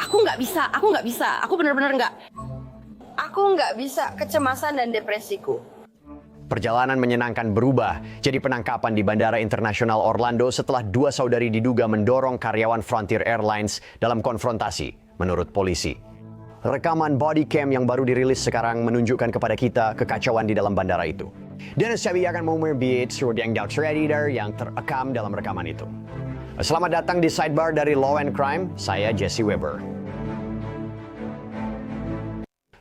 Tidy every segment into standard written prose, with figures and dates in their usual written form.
Aku nggak bisa. Aku benar-benar nggak. Aku nggak bisa, kecemasan dan depresiku. Perjalanan menyenangkan berubah jadi penangkapan di Bandara Internasional Orlando setelah dua saudari diduga mendorong karyawan Frontier Airlines dalam konfrontasi, menurut polisi. Rekaman body cam yang baru dirilis sekarang menunjukkan kepada kita kekacauan di dalam bandara itu. Dan saya akan memperbiat surat yang editor yang terekam dalam rekaman itu. Selamat datang di Sidebar dari Law and Crime, saya Jesse Weber.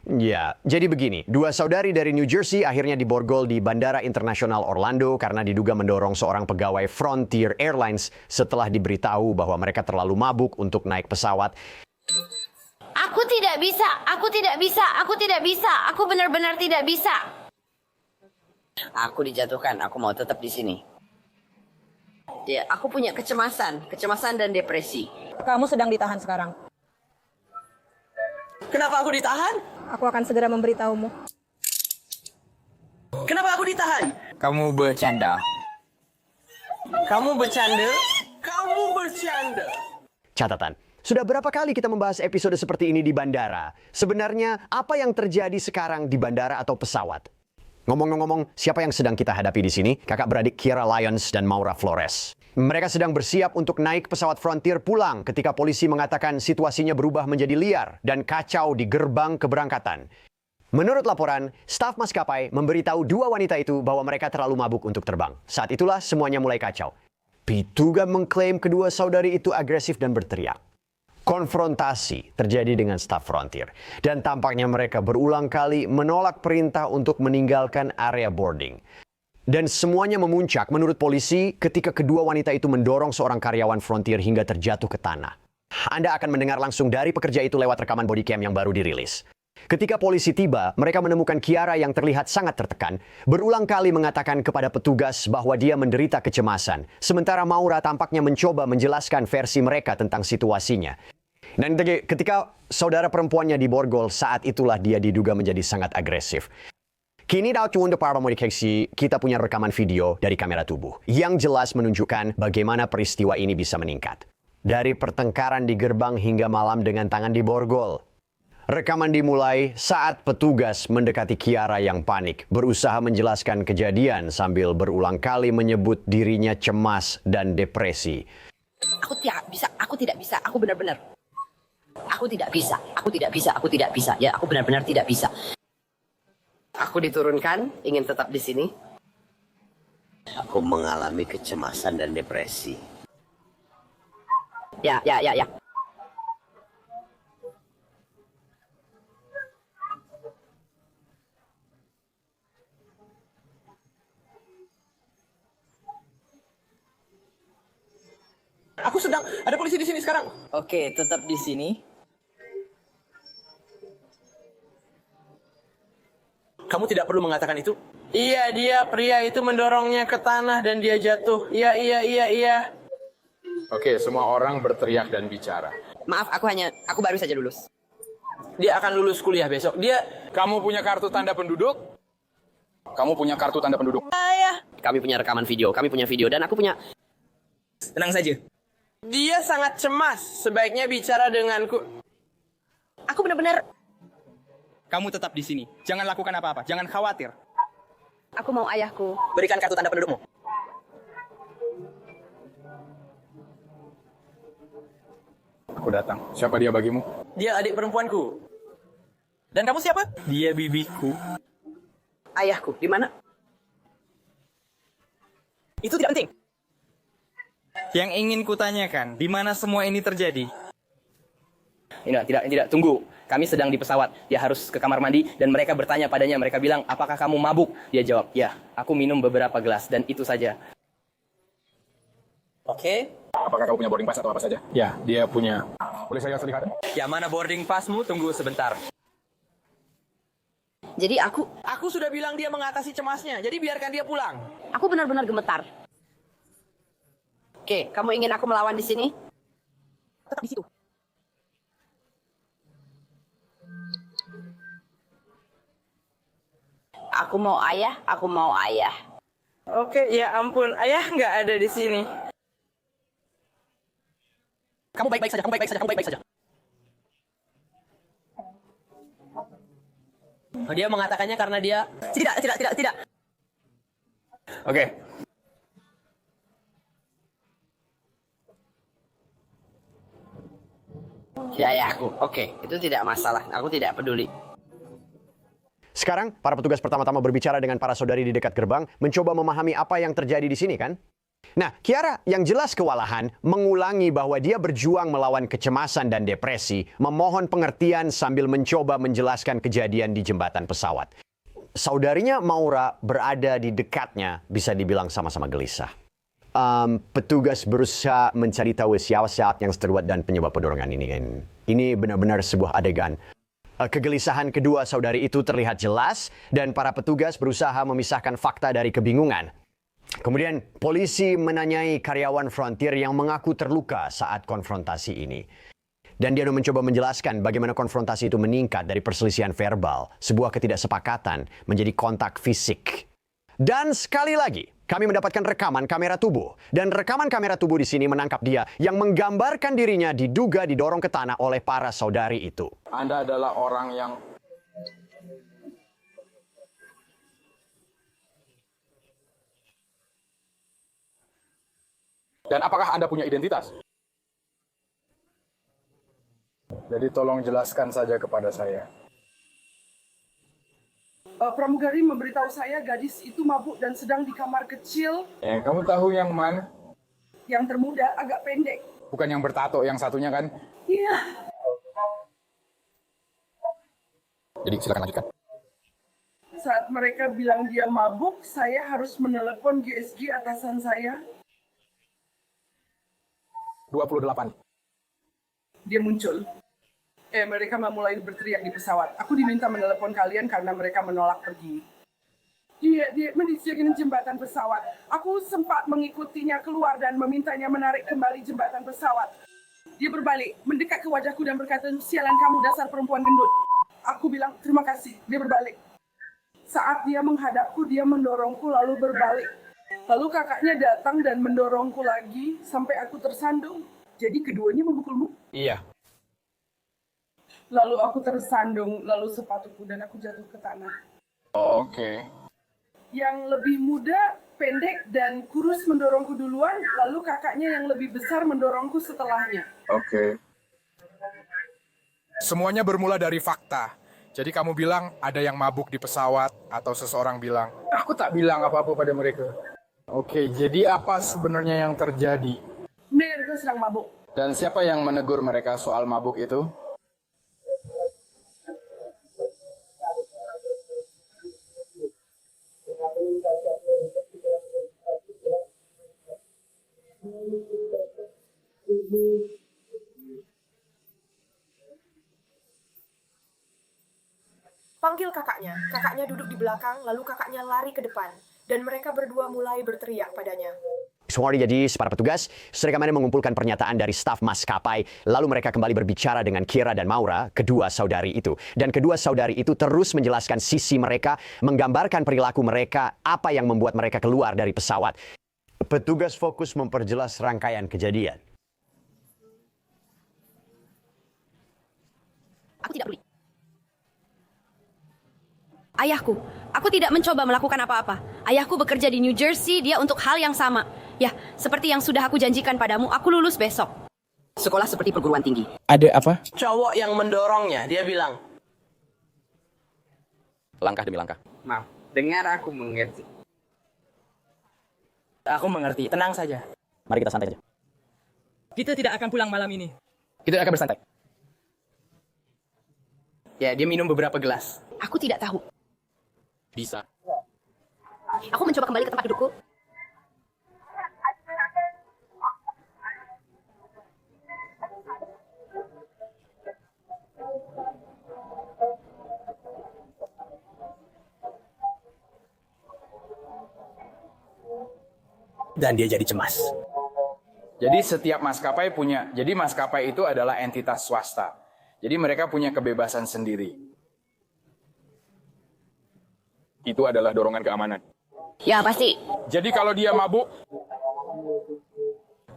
Ya, jadi begini, dua saudari dari New Jersey akhirnya diborgol di Bandara Internasional Orlando karena diduga mendorong seorang pegawai Frontier Airlines setelah diberitahu bahwa mereka terlalu mabuk untuk naik pesawat. Aku tidak bisa, aku benar-benar tidak bisa. Aku dijatuhkan, aku mau tetap di sini. Ya, aku punya kecemasan dan depresi. Kamu sedang ditahan sekarang. Kenapa aku ditahan? Aku akan segera memberitahumu. Kenapa aku ditahan? Kamu bercanda. Kamu bercanda? Kamu bercanda. Catatan, sudah berapa kali kita membahas episode seperti ini di bandara? Sebenarnya, apa yang terjadi sekarang di bandara atau pesawat? Ngomong-ngomong, siapa yang sedang kita hadapi di sini? Kakak beradik Kiara Lyons dan Maura Flores. Mereka sedang bersiap untuk naik pesawat Frontier pulang ketika polisi mengatakan situasinya berubah menjadi liar dan kacau di gerbang keberangkatan. Menurut laporan, staf maskapai memberitahu dua wanita itu bahwa mereka terlalu mabuk untuk terbang. Saat itulah semuanya mulai kacau. Petugas mengklaim kedua saudari itu agresif dan berteriak. Konfrontasi terjadi dengan staf Frontier. Dan tampaknya mereka berulang kali menolak perintah untuk meninggalkan area boarding. Dan semuanya memuncak menurut polisi ketika kedua wanita itu mendorong seorang karyawan Frontier hingga terjatuh ke tanah. Anda akan mendengar langsung dari pekerja itu lewat rekaman body cam yang baru dirilis. Ketika polisi tiba, mereka menemukan Kiara yang terlihat sangat tertekan, berulang kali mengatakan kepada petugas bahwa dia menderita kecemasan, sementara Maura tampaknya mencoba menjelaskan versi mereka tentang situasinya. Dan ketika saudara perempuannya diborgol, saat itulah dia diduga menjadi sangat agresif. Kini untuk para modifikasi, kita punya rekaman video dari kamera tubuh yang jelas menunjukkan bagaimana peristiwa ini bisa meningkat. Dari pertengkaran di gerbang hingga malam dengan tangan diborgol. Rekaman dimulai saat petugas mendekati Kiara yang panik, berusaha menjelaskan kejadian sambil berulang kali menyebut dirinya cemas dan depresi. Aku tidak bisa, aku benar-benar. Aku tidak bisa. Ya, aku benar-benar tidak bisa. Aku diturunkan, ingin tetap di sini. Aku mengalami kecemasan dan depresi. Ya. Aku sedang ada polisi di sini sekarang. Oke, tetap di sini. Kamu tidak perlu mengatakan itu. Iya, dia pria itu mendorongnya ke tanah dan dia jatuh. Iya. Oke, semua orang berteriak dan bicara. Maaf, aku baru saja lulus. Dia akan lulus kuliah besok. Kamu punya kartu tanda penduduk? Kamu punya kartu tanda penduduk? Kami punya rekaman video, dan aku punya... Tenang saja. Dia sangat cemas. Sebaiknya bicara denganku. Aku benar-benar... Kamu tetap di sini. Jangan lakukan apa-apa. Jangan khawatir. Aku mau ayahku. Berikan kartu tanda pendudukmu. Aku datang. Siapa dia bagimu? Dia adik perempuanku. Dan kamu siapa? Dia bibiku. Ayahku, di mana? Itu tidak penting. Yang ingin kutanyakan, di mana semua ini terjadi? Tidak, tunggu. Kami sedang di pesawat. Dia harus ke kamar mandi dan mereka bertanya padanya. Mereka bilang, apakah kamu mabuk? Dia jawab, ya, aku minum beberapa gelas dan itu saja. Oke. Apakah kamu punya boarding pass atau apa saja? Ya, dia punya. Boleh saya lihat? Ya, mana boarding passmu? Tunggu sebentar. Jadi aku Sudah bilang dia mengatasi cemasnya. Jadi biarkan dia pulang. benar-benar gemetar. Oke, kamu ingin aku melawan di sini? Tetap di situ. Aku mau ayah. Oke, ya ampun. Ayah nggak ada di sini. Kamu baik-baik saja. Dia mengatakannya karena dia... Tidak. Oke. Ya aku. Oke, itu tidak masalah. Aku tidak peduli. Sekarang, para petugas pertama-tama berbicara dengan para saudari di dekat gerbang, mencoba memahami apa yang terjadi di sini kan? Nah, Kiara yang jelas kewalahan mengulangi bahwa dia berjuang melawan kecemasan dan depresi, memohon pengertian sambil mencoba menjelaskan kejadian di jembatan pesawat. Saudarinya Maura berada di dekatnya, bisa dibilang sama-sama gelisah. Petugas berusaha mencari tahu siapa yang terlibat dan penyebab pendorongan ini. Ini benar-benar sebuah adegan. Kegelisahan kedua saudari itu terlihat jelas dan para petugas berusaha memisahkan fakta dari kebingungan. Kemudian polisi menanyai karyawan Frontier yang mengaku terluka saat konfrontasi ini. Dan dia mencoba menjelaskan bagaimana konfrontasi itu meningkat dari perselisihan verbal, sebuah ketidaksepakatan menjadi kontak fisik. Dan sekali lagi, kami mendapatkan rekaman kamera tubuh. Dan rekaman kamera tubuh di sini menangkap dia yang menggambarkan dirinya diduga didorong ke tanah oleh para saudari itu. Anda adalah orang yang... Dan apakah Anda punya identitas? Jadi tolong jelaskan saja kepada saya. Pramugari memberitahu saya gadis itu mabuk dan sedang di kamar kecil. Kamu tahu yang mana? Yang termuda agak pendek. Bukan yang bertato, yang satunya kan? Iya. Jadi silakan lanjutkan. Saat mereka bilang dia mabuk, saya harus menelepon GSG atasan saya. 28. Dia muncul. Mereka mulai berteriak di pesawat. Aku diminta menelepon kalian karena mereka menolak pergi. Dia menisiakan jembatan pesawat. Aku sempat mengikutinya keluar dan memintanya menarik kembali jembatan pesawat. Dia berbalik, mendekat ke wajahku dan berkata, "Sialan kamu dasar perempuan gendut." Aku bilang, "Terima kasih." Dia berbalik. Saat dia menghadapku, dia mendorongku lalu berbalik. Lalu kakaknya datang dan mendorongku lagi sampai aku tersandung. Jadi keduanya memukulmu? Iya. Lalu aku tersandung, lalu sepatuku dan aku jatuh ke tanah. Oke. Yang lebih muda, pendek, dan kurus mendorongku duluan, lalu kakaknya yang lebih besar mendorongku setelahnya. Oke. Semuanya bermula dari fakta. Jadi kamu bilang ada yang mabuk di pesawat atau seseorang bilang, aku tak bilang apa-apa pada mereka. Oke, jadi apa sebenarnya yang terjadi? Mereka sedang mabuk. Dan siapa yang menegur mereka soal mabuk itu? Panggil kakaknya. Kakaknya duduk di belakang, lalu kakaknya lari ke depan. Dan mereka berdua mulai berteriak padanya. Semua jadi para petugas, seragamannya mengumpulkan pernyataan dari staf maskapai, lalu mereka kembali berbicara dengan Kiara dan Maura, kedua saudari itu. Dan kedua saudari itu terus menjelaskan sisi mereka, menggambarkan perilaku mereka, apa yang membuat mereka keluar dari pesawat. Petugas fokus memperjelas rangkaian kejadian. Aku tidak peduli. Ayahku, aku tidak mencoba melakukan apa-apa. Ayahku bekerja di New Jersey, dia untuk hal yang sama. Ya, seperti yang sudah aku janjikan padamu, aku lulus besok. Sekolah seperti perguruan tinggi. Ada apa? Cowok yang mendorongnya, dia bilang, Langkah demi langkah. Maaf, dengar aku mengerti. aku mengerti, tenang saja. Mari kita santai saja. Kita tidak akan pulang malam ini. Kita akan bersantai. Ya, dia minum beberapa gelas. Aku tidak tahu. Bisa. Aku mencoba kembali ke tempat dudukku. Dan dia jadi cemas. Jadi setiap maskapai punya, jadi maskapai itu adalah entitas swasta. Jadi mereka punya kebebasan sendiri. Itu adalah dorongan keamanan. Ya, pasti. Jadi kalau dia mabuk,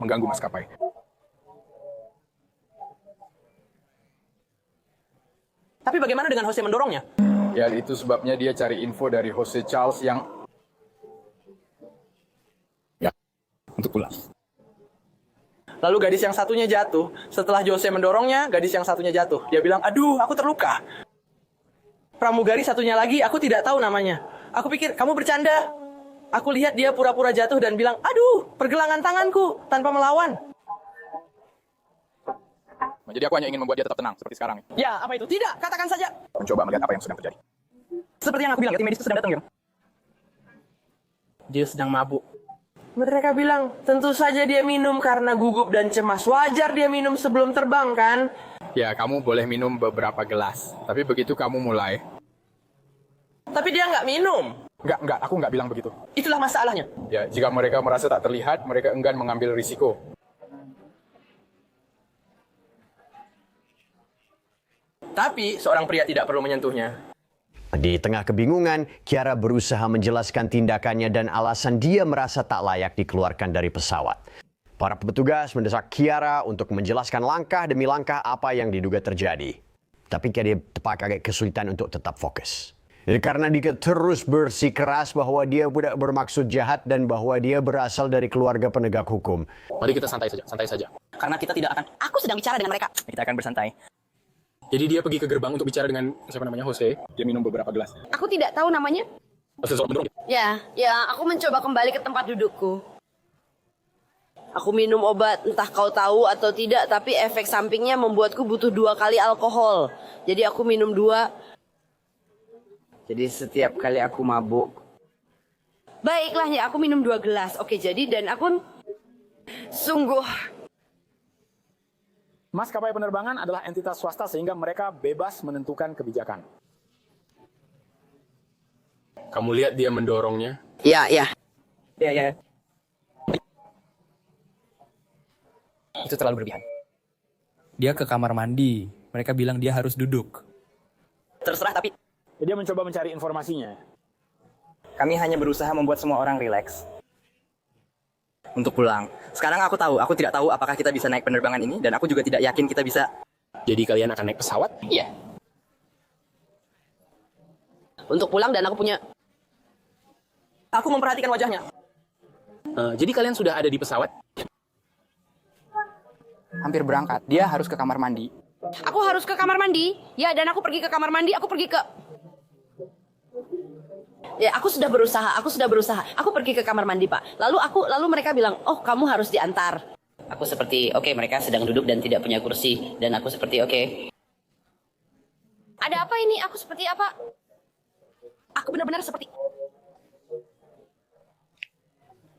mengganggu maskapai. Tapi bagaimana dengan host yang mendorongnya? Ya, itu sebabnya dia cari info dari Jose Charles yang Untuk pulang. Lalu gadis yang satunya jatuh. Setelah Jose mendorongnya, gadis yang satunya jatuh. Dia bilang, aduh, aku terluka. Pramugari satunya lagi, aku tidak tahu namanya. Aku pikir, kamu bercanda. Aku lihat dia pura-pura jatuh dan bilang, aduh, pergelangan tanganku, tanpa melawan. jadi aku hanya ingin membuat dia tetap tenang seperti sekarang. Ya, apa itu? Tidak, katakan saja. Mencoba melihat apa yang sedang terjadi. Seperti yang aku bilang, tim medis itu sedang datang, Yor. Dia sedang mabuk. Mereka bilang, tentu saja dia minum karena gugup dan cemas. Wajar dia minum sebelum terbang, kan? Ya, kamu boleh minum beberapa gelas. Tapi begitu kamu mulai... Tapi dia nggak minum. Enggak, aku nggak bilang begitu. Itulah masalahnya. Ya, jika mereka merasa tak terlihat, mereka enggan mengambil risiko. Tapi seorang pria tidak perlu menyentuhnya. Di tengah kebingungan, Kiara berusaha menjelaskan tindakannya dan alasan dia merasa tak layak dikeluarkan dari pesawat. Para petugas mendesak Kiara untuk menjelaskan langkah demi langkah apa yang diduga terjadi. Tapi dia agak kesulitan untuk tetap fokus. Karena dia terus bersikeras bahwa dia tidak bermaksud jahat dan bahwa dia berasal dari keluarga penegak hukum. Mari kita santai saja. Karena kita tidak akan... Aku sedang bicara dengan mereka. Kita akan bersantai. Jadi dia pergi ke gerbang untuk bicara dengan siapa namanya, Jose. Dia minum beberapa gelas. Aku tidak tahu namanya. Ya, aku mencoba kembali ke tempat dudukku. Aku minum obat, entah kau tahu atau tidak, tapi efek sampingnya membuatku butuh 2 kali alkohol. Jadi aku minum 2. Jadi setiap kali aku mabuk. Baiklah ya, aku minum 2 gelas. Oke, jadi dan aku sungguh... Maskapai penerbangan adalah entitas swasta sehingga mereka bebas menentukan kebijakan. Kamu lihat dia mendorongnya? Ya. Ya. Itu terlalu berlebihan. Dia ke kamar mandi. Mereka bilang dia harus duduk. Terserah, tapi Dia mencoba mencari informasinya. kami hanya berusaha membuat semua orang rileks. Untuk pulang. Sekarang aku tahu, aku tidak tahu apakah kita bisa naik penerbangan ini, dan aku juga tidak yakin kita bisa... Jadi kalian akan naik pesawat? Iya. Untuk pulang dan aku punya... Aku memperhatikan wajahnya. Jadi kalian sudah ada di pesawat? Hampir berangkat. Dia harus ke kamar mandi. Aku harus ke kamar mandi. Ya, dan aku pergi ke kamar mandi, aku pergi ke... Ya, aku sudah berusaha. Aku pergi ke kamar mandi, Pak. Lalu mereka bilang, "Oh, kamu harus diantar." Aku seperti, oke, mereka sedang duduk dan tidak punya kursi. Dan aku seperti, oke. Ada apa ini? Aku seperti apa? Aku benar-benar seperti...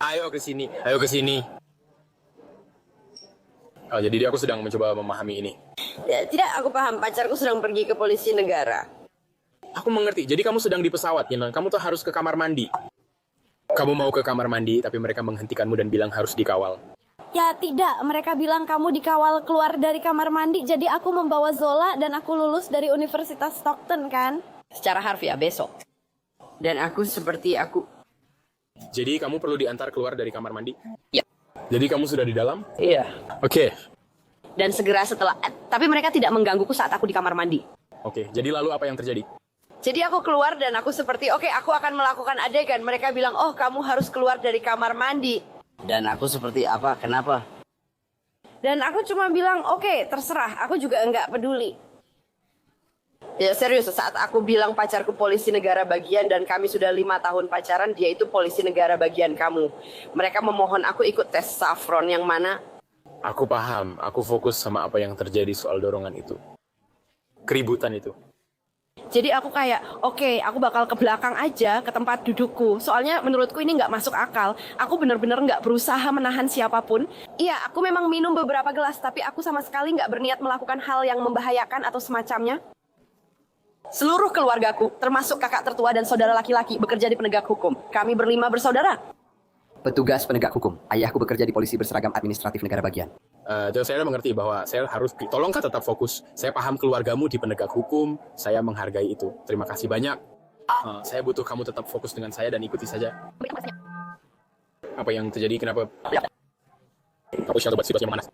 Ayo ke sini. Oh, jadi aku sedang mencoba memahami ini. Ya, tidak, aku paham. Pacarku sedang pergi ke polisi negara. Aku mengerti. Jadi kamu sedang di pesawat, Yana. Kamu tuh harus ke kamar mandi. Kamu mau ke kamar mandi, tapi mereka menghentikanmu dan bilang harus dikawal. Ya tidak, mereka bilang kamu dikawal keluar dari kamar mandi. Jadi aku membawa Zola dan aku lulus dari Universitas Stockton kan? Secara harfiah besok. Dan aku seperti aku... Jadi kamu perlu diantar keluar dari kamar mandi? Ya. Jadi kamu sudah di dalam? Iya. Oke. Dan segera setelah... Tapi mereka tidak menggangguku saat aku di kamar mandi. Oke, jadi lalu apa yang terjadi? Jadi aku keluar dan aku seperti, oke, aku akan melakukan adegan. Mereka bilang, "Oh, kamu harus keluar dari kamar mandi." Dan aku seperti, apa? Kenapa? Dan aku cuma bilang, oke, terserah. Aku juga enggak peduli. Ya serius, saat aku bilang pacarku polisi negara bagian dan kami sudah 5 tahun pacaran, dia itu polisi negara bagian kamu. Mereka memohon aku ikut tes saffron yang mana? Aku paham. Aku fokus sama apa yang terjadi soal dorongan itu. Keributan itu. Jadi aku kayak, oke, aku bakal ke belakang aja, ke tempat dudukku. Soalnya menurutku ini nggak masuk akal. Aku bener-bener nggak berusaha menahan siapapun. Iya, aku memang minum beberapa gelas, tapi aku sama sekali nggak berniat melakukan hal yang membahayakan atau semacamnya. Seluruh keluargaku, termasuk kakak tertua dan saudara laki-laki, bekerja di penegak hukum. Kami berlima bersaudara. Petugas penegak hukum. Ayahku bekerja di polisi berseragam administratif negara bagian. Saya mengerti bahwa saya harus tolong Kak tetap fokus. Saya paham keluargamu di penegak hukum. Saya menghargai itu. Terima kasih banyak. Saya butuh kamu tetap fokus dengan saya dan ikuti saja. Apa yang terjadi? Kenapa? Kamu situasi memanas.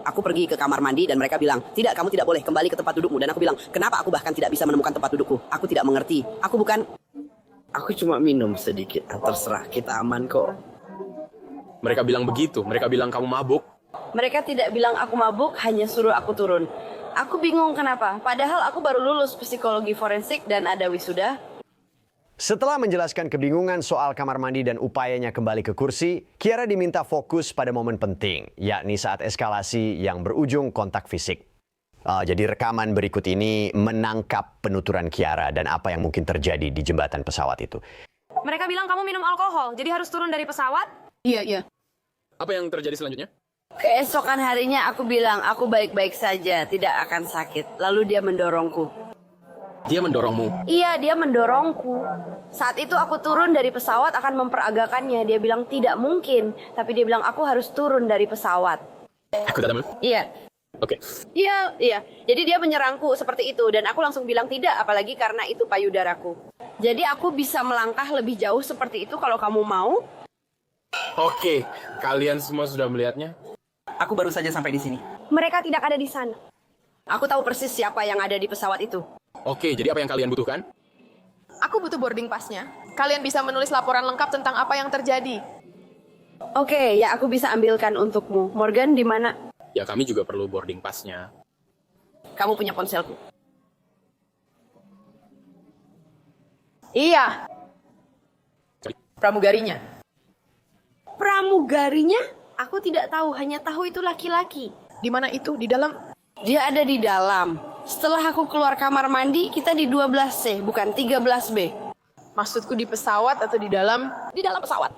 Aku pergi ke kamar mandi dan mereka bilang, tidak, kamu tidak boleh kembali ke tempat dudukmu. Dan aku bilang, kenapa aku bahkan tidak bisa menemukan tempat dudukku? Aku tidak mengerti. Aku cuma minum sedikit. Terserah, kita aman kok. Mereka bilang begitu, mereka bilang kamu mabuk. Mereka tidak bilang aku mabuk, hanya suruh aku turun. Aku bingung kenapa, padahal aku baru lulus psikologi forensik dan ada wisuda. Setelah menjelaskan kebingungan soal kamar mandi dan upayanya kembali ke kursi, Kiara diminta fokus pada momen penting, yakni saat eskalasi yang berujung kontak fisik. Jadi rekaman berikut ini menangkap penuturan Kiara dan apa yang mungkin terjadi di jembatan pesawat itu. Mereka bilang kamu minum alkohol, jadi harus turun dari pesawat? Iya. Apa yang terjadi selanjutnya? Keesokan harinya aku bilang, aku baik-baik saja, tidak akan sakit. Lalu dia mendorongku. Dia mendorongmu. Iya, dia mendorongku. Saat itu aku turun dari pesawat akan memperagakannya. Dia bilang tidak mungkin, tapi dia bilang aku harus turun dari pesawat. Aku tak tahu. Iya. Oke. Iya. Jadi dia menyerangku seperti itu dan aku langsung bilang tidak, apalagi karena itu payudaraku. Jadi aku bisa melangkah lebih jauh seperti itu kalau kamu mau. Oke, kalian semua sudah melihatnya? Aku baru saja sampai di sini. Mereka tidak ada di sana. Aku tahu persis siapa yang ada di pesawat itu. Oke, jadi apa yang kalian butuhkan? Aku butuh boarding pass-nya. Kalian bisa menulis laporan lengkap tentang apa yang terjadi. Oke, ya aku bisa ambilkan untukmu. Morgan, di mana? Ya kami juga perlu boarding pass-nya. Kamu punya ponselku. Iya. Pramugarinya. Pramugarinya? Aku tidak tahu, hanya tahu itu laki-laki. Di mana itu? Di dalam? Dia ada di dalam. Setelah aku keluar kamar mandi, kita di 12C, bukan 13B. Maksudku di pesawat atau di dalam? Di dalam pesawat.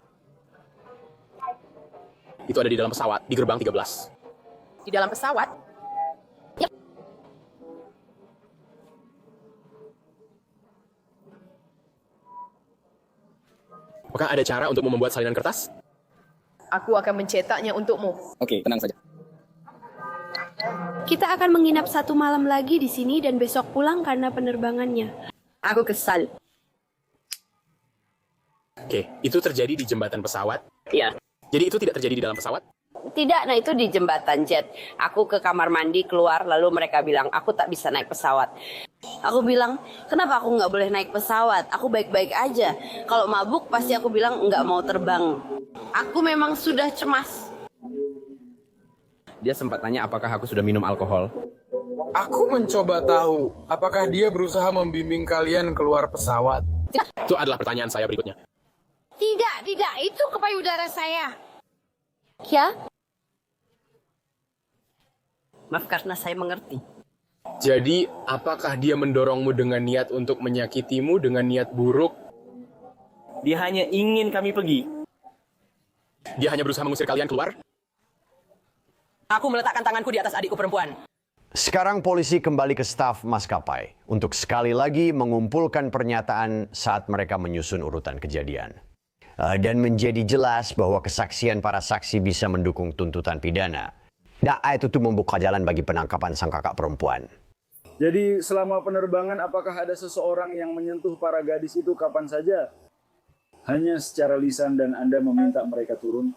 Itu ada di dalam pesawat, di gerbang 13. Di dalam pesawat? Apakah ada cara untuk membuat salinan kertas? Aku akan mencetaknya untukmu. Oke, tenang saja. Kita akan menginap 1 malam lagi di sini dan besok pulang karena penerbangannya. Aku kesal. Oke, itu terjadi di jembatan pesawat? Iya. Jadi itu tidak terjadi di dalam pesawat? Tidak, nah itu di jembatan jet. Aku ke kamar mandi, keluar, lalu mereka bilang, aku tak bisa naik pesawat. Aku bilang, kenapa aku nggak boleh naik pesawat? Aku baik-baik aja. Kalau mabuk, pasti aku bilang nggak mau terbang. Aku memang sudah cemas. Dia sempat tanya apakah aku sudah minum alkohol. Aku mencoba tahu, apakah dia berusaha membimbing kalian keluar pesawat? Itu adalah pertanyaan saya berikutnya. Tidak, itu ke payudara saya. Ya? Maaf karena saya mengerti. Jadi, apakah dia mendorongmu dengan niat untuk menyakitimu, dengan niat buruk? Dia hanya ingin kami pergi. Dia hanya berusaha mengusir kalian keluar? Aku meletakkan tanganku di atas adikku perempuan. Sekarang polisi kembali ke staf maskapai untuk sekali lagi mengumpulkan pernyataan saat mereka menyusun urutan kejadian. Dan menjadi jelas bahwa kesaksian para saksi bisa mendukung tuntutan pidana. Itu tuh membuka jalan bagi penangkapan sang kakak perempuan. Jadi selama penerbangan apakah ada seseorang yang menyentuh para gadis itu kapan saja? Hanya secara lisan dan Anda meminta mereka turun?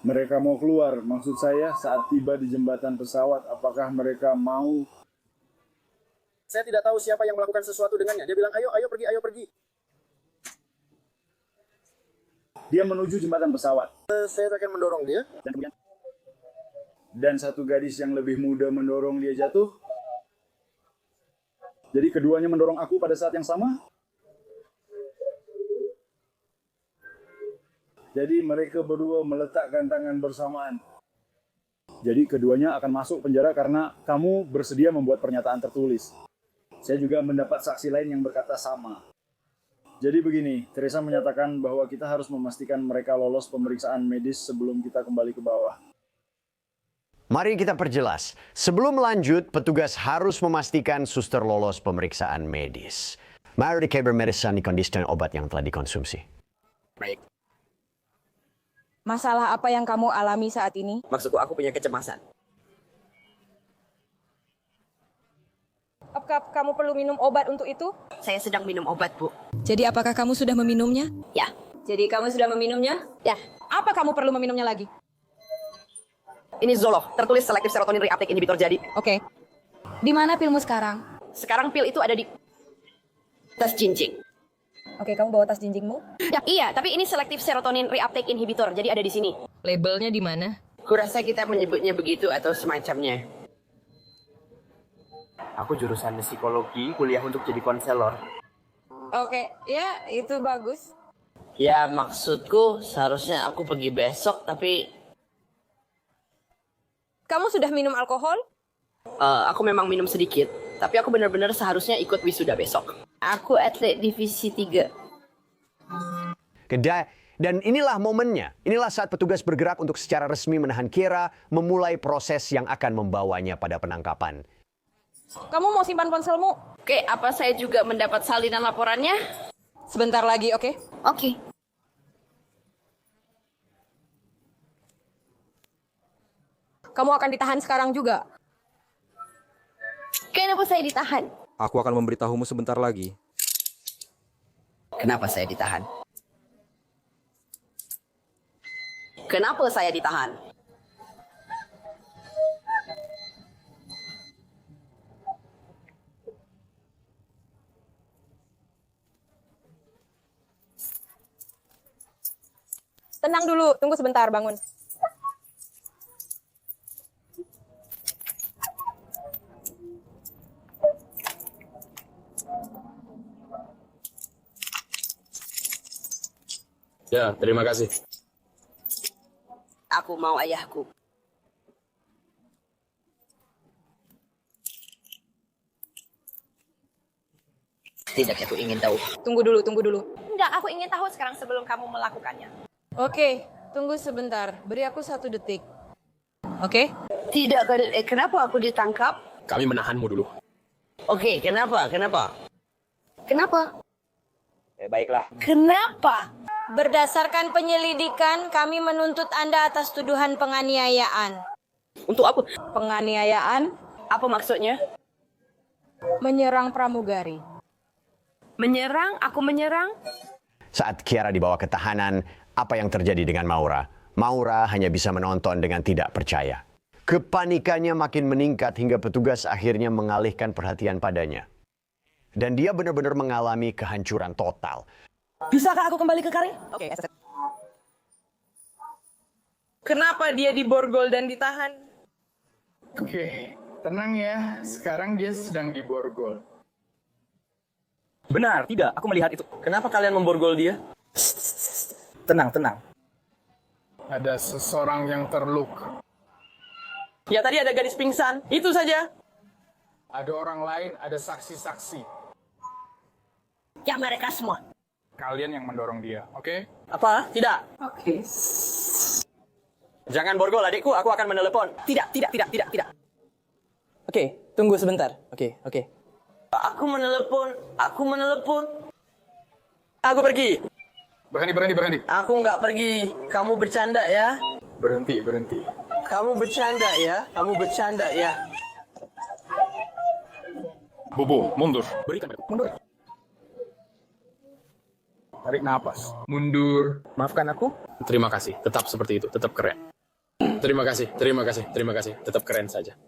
Mereka mau keluar, maksud saya saat tiba di jembatan pesawat, apakah mereka mau? Saya tidak tahu siapa yang melakukan sesuatu dengannya. Dia bilang, ayo pergi, ayo pergi. Dia menuju jembatan pesawat. Saya akan mendorong dia. Dan satu gadis yang lebih muda mendorong dia jatuh. Jadi keduanya mendorong aku pada saat yang sama? Jadi mereka berdua meletakkan tangan bersamaan. Jadi keduanya akan masuk penjara karena kamu bersedia membuat pernyataan tertulis. Saya juga mendapat saksi lain yang berkata sama. Jadi begini, Teresa menyatakan bahwa kita harus memastikan mereka lolos pemeriksaan medis sebelum kita kembali ke bawah. Mari kita perjelas. Sebelum lanjut, petugas harus memastikan suster lolos pemeriksaan medis. Mari medicine dikondisikan obat yang telah dikonsumsi. Baik. Masalah apa yang kamu alami saat ini? Maksudku, aku punya kecemasan. Apakah kamu perlu minum obat untuk itu? Saya sedang minum obat, Bu. Jadi apakah kamu sudah meminumnya? Ya. Jadi kamu sudah meminumnya? Ya. Apa kamu perlu meminumnya lagi? Ini Zoloft, tertulis selective serotonin reuptake inhibitor jadi. Oke. Di mana pilmu sekarang? Sekarang pil itu ada di tas jinjing. Oke, kamu bawa tas jinjingmu? Ya, iya, tapi ini selective serotonin reuptake inhibitor, jadi ada di sini. Labelnya di mana? Kurasa kita menyebutnya begitu atau semacamnya. Aku jurusan psikologi, kuliah untuk jadi konselor. Oke, ya itu bagus. Ya, maksudku seharusnya aku pergi besok, tapi Kamu sudah minum alkohol? aku memang minum sedikit. Tapi aku benar-benar seharusnya ikut wisuda besok. Aku atlet divisi 3. Dan inilah momennya. Inilah saat petugas bergerak untuk secara resmi menahan Kiera, memulai proses yang akan membawanya pada penangkapan. Kamu mau simpan ponselmu? Oke, apa saya juga mendapat salinan laporannya? Sebentar lagi, oke? Oke. Kamu akan ditahan sekarang juga. Kenapa saya ditahan? Aku akan memberitahumu sebentar lagi. Kenapa saya ditahan? Kenapa saya ditahan? Tenang dulu, tunggu sebentar, bangun. Ya, terima kasih. Aku mau ayahku. Tidak, aku ingin tahu. Tunggu dulu, tunggu dulu. Enggak, aku ingin tahu sekarang sebelum kamu melakukannya. Oke, tunggu sebentar. Beri aku 1 detik. Oke? Tidak, kenapa aku ditangkap? Kami menahanmu dulu. Oke, kenapa? Kenapa? Baiklah. Kenapa? Berdasarkan penyelidikan, kami menuntut Anda atas tuduhan penganiayaan. Untuk apa? Penganiayaan? Apa maksudnya? Menyerang pramugari. Menyerang? Aku menyerang? Saat Kiera dibawa ke tahanan, apa yang terjadi dengan Maura? Maura hanya bisa menonton dengan tidak percaya. Kepanikannya makin meningkat hingga petugas akhirnya mengalihkan perhatian padanya. Dan dia benar-benar mengalami kehancuran total. Bisakah aku kembali ke Karin? Oke, Kenapa dia diborgol dan ditahan? Oke, tenang ya. Sekarang dia sedang diborgol. Benar, tidak. Aku melihat itu. Kenapa kalian memborgol dia? Tenang, tenang. Ada seseorang yang terluka. Ya, tadi ada gadis pingsan. Itu saja. Ada orang lain, ada saksi-saksi. Ya, mereka semua. Kalian yang mendorong dia, oke? Apa? Tidak. Oke. Jangan borgol, adikku. Aku akan menelepon. Tidak. Oke, tunggu sebentar. Oke. Aku menelepon. Aku pergi. Berhenti. Aku nggak pergi. Kamu bercanda ya? Berhenti. Kamu bercanda ya? Bobo, mundur. Berikan mereka. Mundur. Tarik napas. Mundur. Maafkan aku. Terima kasih. Tetap seperti itu. Tetap keren. Terima kasih. Tetap keren saja.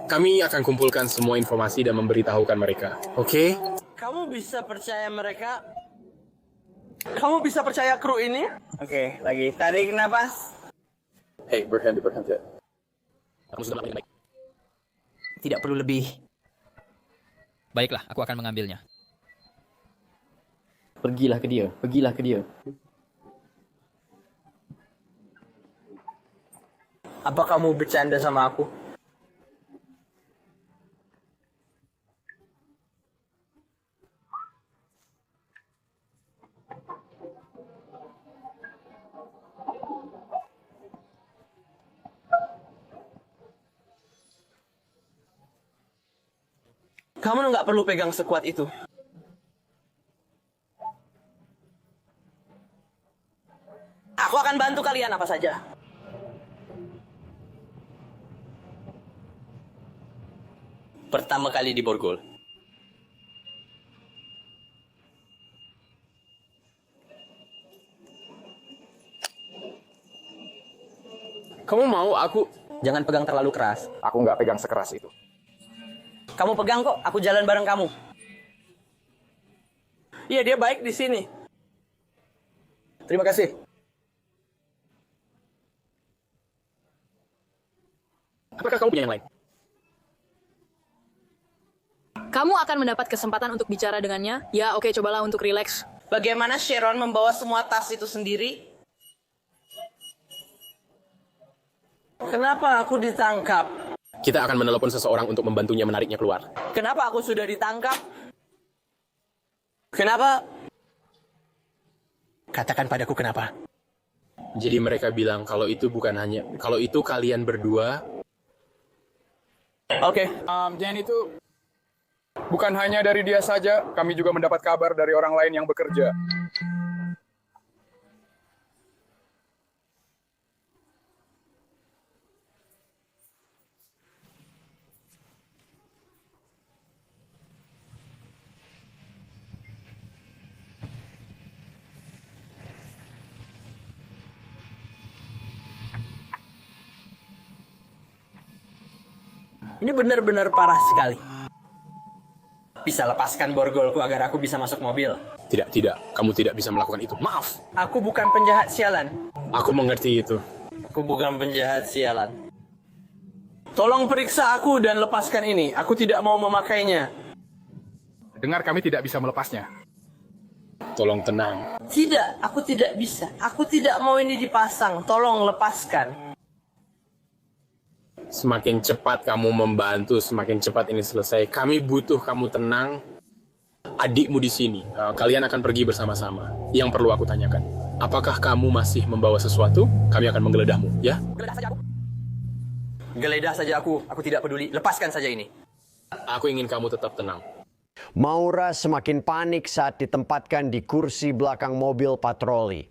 Kami akan kumpulkan semua informasi dan memberitahukan mereka. Oke? Kamu bisa percaya mereka? Kamu bisa percaya kru ini? Oke, lagi. Tarik napas. Hei, berhenti. Kamu sudah melakukan baik. Tidak perlu lebih. Baiklah, aku akan mengambilnya. Pergilah ke dia. Apa kamu bercanda sama aku? Kamu nggak perlu pegang sekuat itu. Aku akan bantu kalian apa saja. Pertama kali di borgol. Kamu mau aku... Jangan pegang terlalu keras. Aku nggak pegang sekeras itu. Kamu pegang kok, aku jalan bareng kamu. Iya, dia baik di sini. Terima kasih. Apakah kamu punya yang lain? Kamu akan mendapat kesempatan untuk bicara dengannya. Ya, oke, cobalah untuk rileks. Bagaimana Sharon membawa semua tas itu sendiri? Kenapa aku ditangkap? Kita akan menelepon seseorang untuk membantunya menariknya keluar. Kenapa aku sudah ditangkap? Kenapa? Katakan padaku kenapa. Jadi mereka bilang kalau itu bukan hanya... Kalau itu kalian berdua... Oke. Dan itu bukan hanya dari dia saja, kami juga mendapat kabar dari orang lain yang bekerja. Ini benar-benar parah sekali. Bisa lepaskan borgolku agar aku bisa masuk mobil. Tidak. Kamu tidak bisa melakukan itu. Maaf. Aku bukan penjahat sialan. Aku mengerti itu. Aku bukan penjahat sialan. Tolong periksa aku dan lepaskan ini. Aku tidak mau memakainya. Dengar, kami tidak bisa melepasnya. Tolong tenang. Tidak, aku tidak bisa. Aku tidak mau ini dipasang. Tolong lepaskan. Semakin cepat kamu membantu, semakin cepat ini selesai. Kami butuh kamu tenang. Adikmu di sini. Kalian akan pergi bersama-sama. Yang perlu aku tanyakan, apakah kamu masih membawa sesuatu? Kami akan menggeledahmu, ya? Geledah saja aku. Geledah saja aku. Aku tidak peduli. Lepaskan saja ini. Aku ingin kamu tetap tenang. Maura semakin panik saat ditempatkan di kursi belakang mobil patroli.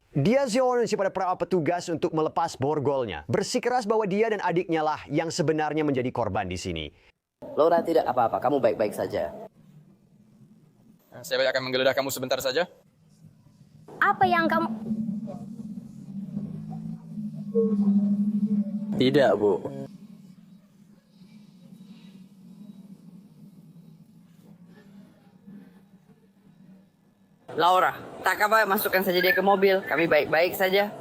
Dia zionasi pada para petugas untuk melepas borgolnya. Bersikeras bahwa dia dan adiknya lah yang sebenarnya menjadi korban di sini. Laura, tidak apa-apa. Kamu baik-baik saja. Saya akan menggeledah kamu sebentar saja. Apa yang kamu... Tidak, Bu. Laura, tak apa, masukkan saja dia ke mobil. Kami baik-baik saja.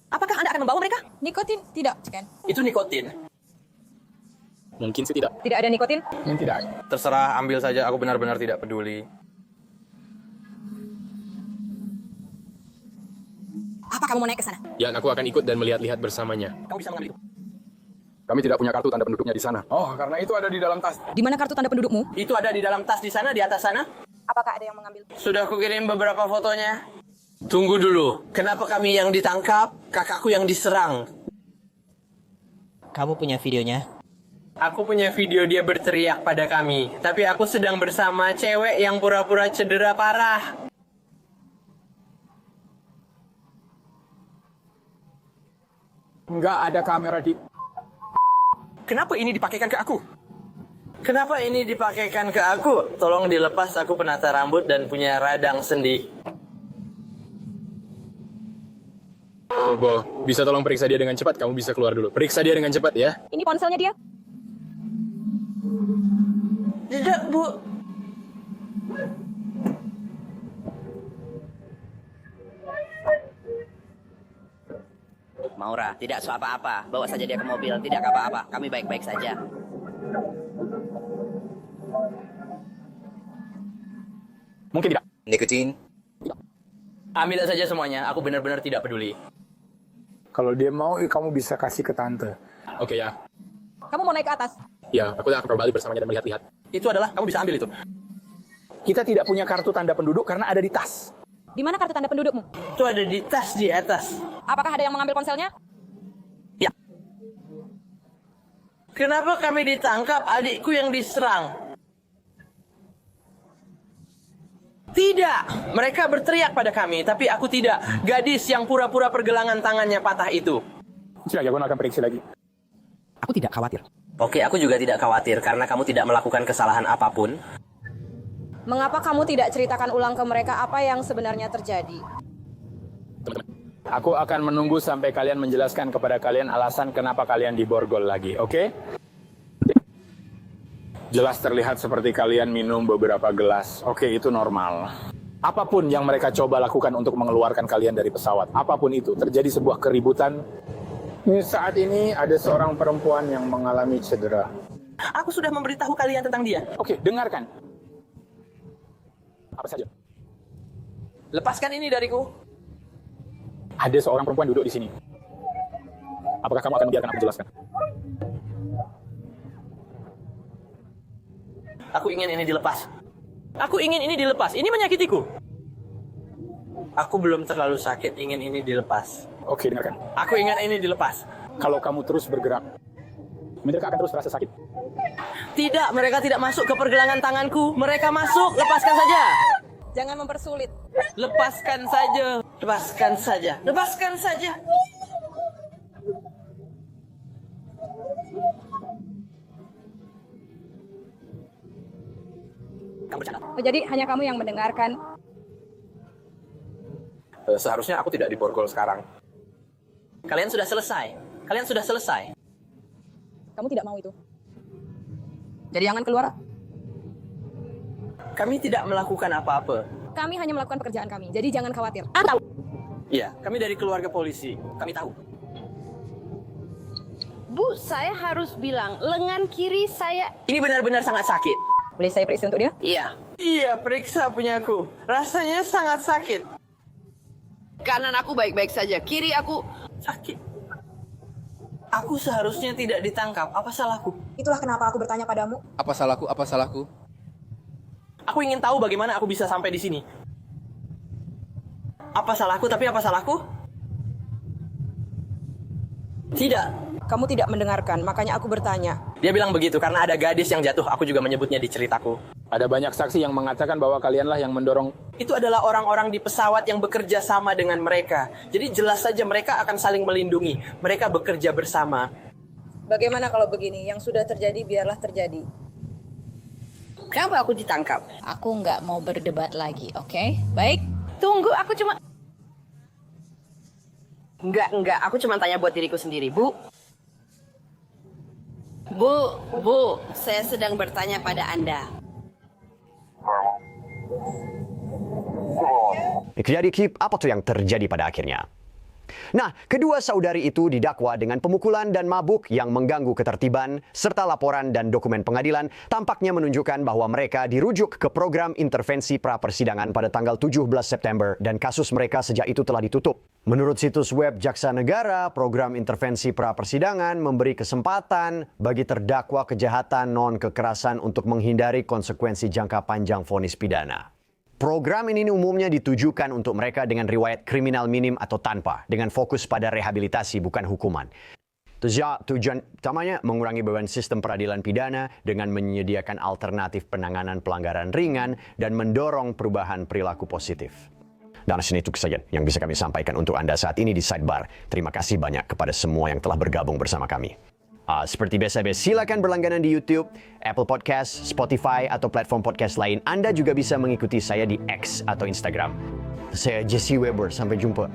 Apakah Anda akan membawa mereka? Nikotin? Tidak, Ken. Itu nikotin. Mungkin sih tidak. Tidak ada nikotin? Tidak. Terserah, ambil saja. Aku benar-benar tidak peduli. Apa kamu mau naik ke sana? Ya, aku akan ikut dan melihat-lihat bersamanya. Kamu bisa mengambil itu. Kami tidak punya kartu tanda penduduknya di sana. Oh, karena itu ada di dalam tas. Di mana kartu tanda pendudukmu? Itu ada di dalam tas di sana, di atas sana. Apakah ada yang mengambil? Sudah aku kirim beberapa fotonya. Tunggu dulu. Kenapa kami yang ditangkap? Kakakku yang diserang. Kamu punya videonya? Aku punya video dia berteriak pada kami. Tapi aku sedang bersama cewek yang pura-pura cedera parah. Enggak ada kamera di... Kenapa ini dipakaikan ke aku? Kenapa ini dipakaikan ke aku? Tolong dilepas, aku penata rambut dan punya radang sendi. Bo, bisa tolong periksa dia dengan cepat? Kamu bisa keluar dulu. Periksa dia dengan cepat ya. Ini ponselnya dia. Tidak, Bu. Maura, tidak apa-apa. Bawa saja dia ke mobil. Tidak apa-apa. Kami baik-baik saja. Mungkin tidak. Nikotin? Ambil saja semuanya. Aku benar-benar tidak peduli. Kalau dia mau, kamu bisa kasih ke tante. Oke ya. Kamu mau naik ke atas? Ya, aku akan kembali bersamanya dan melihat-lihat. Itu adalah, kamu bisa ambil itu. Kita tidak punya kartu tanda penduduk karena ada di tas. Di mana kartu tanda pendudukmu? Itu ada di tas di atas. Apakah ada yang mengambil ponselnya? Ya. Kenapa kami ditangkap? Adikku yang diserang. Tidak, mereka berteriak pada kami, tapi aku tidak. Gadis yang pura-pura pergelangan tangannya patah itu. Sudah, ya, gue akan periksa lagi. Aku tidak khawatir. Oke, aku juga tidak khawatir karena kamu tidak melakukan kesalahan apapun. Mengapa kamu tidak ceritakan ulang ke mereka apa yang sebenarnya terjadi? Aku akan menunggu sampai kalian menjelaskan kepada kalian alasan kenapa kalian diborgol lagi, oke? Jelas terlihat seperti kalian minum beberapa gelas. Oke, itu normal. Apapun yang mereka coba lakukan untuk mengeluarkan kalian dari pesawat, apapun itu, terjadi sebuah keributan. Saat ini ada seorang perempuan yang mengalami cedera. Aku sudah memberitahu kalian tentang dia. Oke, dengarkan. Apa saja? Lepaskan ini dariku. Ada seorang perempuan duduk di sini. Apakah kamu akan membiarkan aku jelaskan? Aku ingin ini dilepas. Aku ingin ini dilepas. Ini menyakitiku. Aku belum terlalu sakit, ingin ini dilepas. Oke, dengarkan. Aku ingin ini dilepas. Kalau kamu terus bergerak, mereka akan terus terasa sakit. Tidak, mereka tidak masuk ke pergelangan tanganku. Mereka masuk, lepaskan saja. Jangan mempersulit. Lepaskan saja. Lepaskan saja. Lepaskan saja. Kamu bercanda. Jadi hanya kamu yang mendengarkan. Seharusnya aku tidak diborgol sekarang. Kalian sudah selesai. Kalian sudah selesai. Kamu tidak mau itu. Jadi jangan keluar. Kami tidak melakukan apa-apa. Kami hanya melakukan pekerjaan kami. Jadi jangan khawatir. Iya, kami dari keluarga polisi. Kami tahu. Bu, saya harus bilang, lengan kiri saya... Ini benar-benar sangat sakit. Boleh saya periksa untuk dia? Iya. Iya, periksa punyaku. Rasanya sangat sakit. Kanan aku baik-baik saja, kiri aku... Sakit. Aku seharusnya tidak ditangkap. Apa salahku? Itulah kenapa aku bertanya padamu. Apa salahku? Apa salahku? Aku ingin tahu bagaimana aku bisa sampai di sini. Apa salahku? Tapi apa salahku? Tidak. Kamu tidak mendengarkan, makanya aku bertanya. Dia bilang begitu karena ada gadis yang jatuh. Aku juga menyebutnya di ceritaku. Ada banyak saksi yang mengatakan bahwa kalianlah yang mendorong. Itu adalah orang-orang di pesawat yang bekerja sama dengan mereka. Jadi jelas saja mereka akan saling melindungi. Mereka bekerja bersama. Bagaimana kalau begini? Yang sudah terjadi biarlah terjadi. Kenapa aku ditangkap? Aku nggak mau berdebat lagi, oke? Baik. Tunggu, aku cuma... Enggak, aku cuma tanya buat diriku sendiri, Bu. Bu, saya sedang bertanya pada Anda. Jadi Kip, apa tuh yang terjadi pada akhirnya? Nah, kedua saudari itu didakwa dengan pemukulan dan mabuk yang mengganggu ketertiban, serta laporan dan dokumen pengadilan tampaknya menunjukkan bahwa mereka dirujuk ke program intervensi pra-persidangan pada tanggal 17 September dan kasus mereka sejak itu telah ditutup. Menurut situs web Jaksa Negara, program intervensi pra-persidangan memberi kesempatan bagi terdakwa kejahatan non-kekerasan untuk menghindari konsekuensi jangka panjang vonis pidana. Program ini umumnya ditujukan untuk mereka dengan riwayat kriminal minim atau tanpa, dengan fokus pada rehabilitasi bukan hukuman. Tujuan utamanya mengurangi beban sistem peradilan pidana dengan menyediakan alternatif penanganan pelanggaran ringan dan mendorong perubahan perilaku positif. Dan sini itu saja yang bisa kami sampaikan untuk Anda saat ini di Sidebar. Terima kasih banyak kepada semua yang telah bergabung bersama kami. Seperti biasa, silakan berlangganan di YouTube, Apple Podcast, Spotify, atau platform podcast lain. Anda juga bisa mengikuti saya di X atau Instagram. Saya Jesse Weber, sampai jumpa.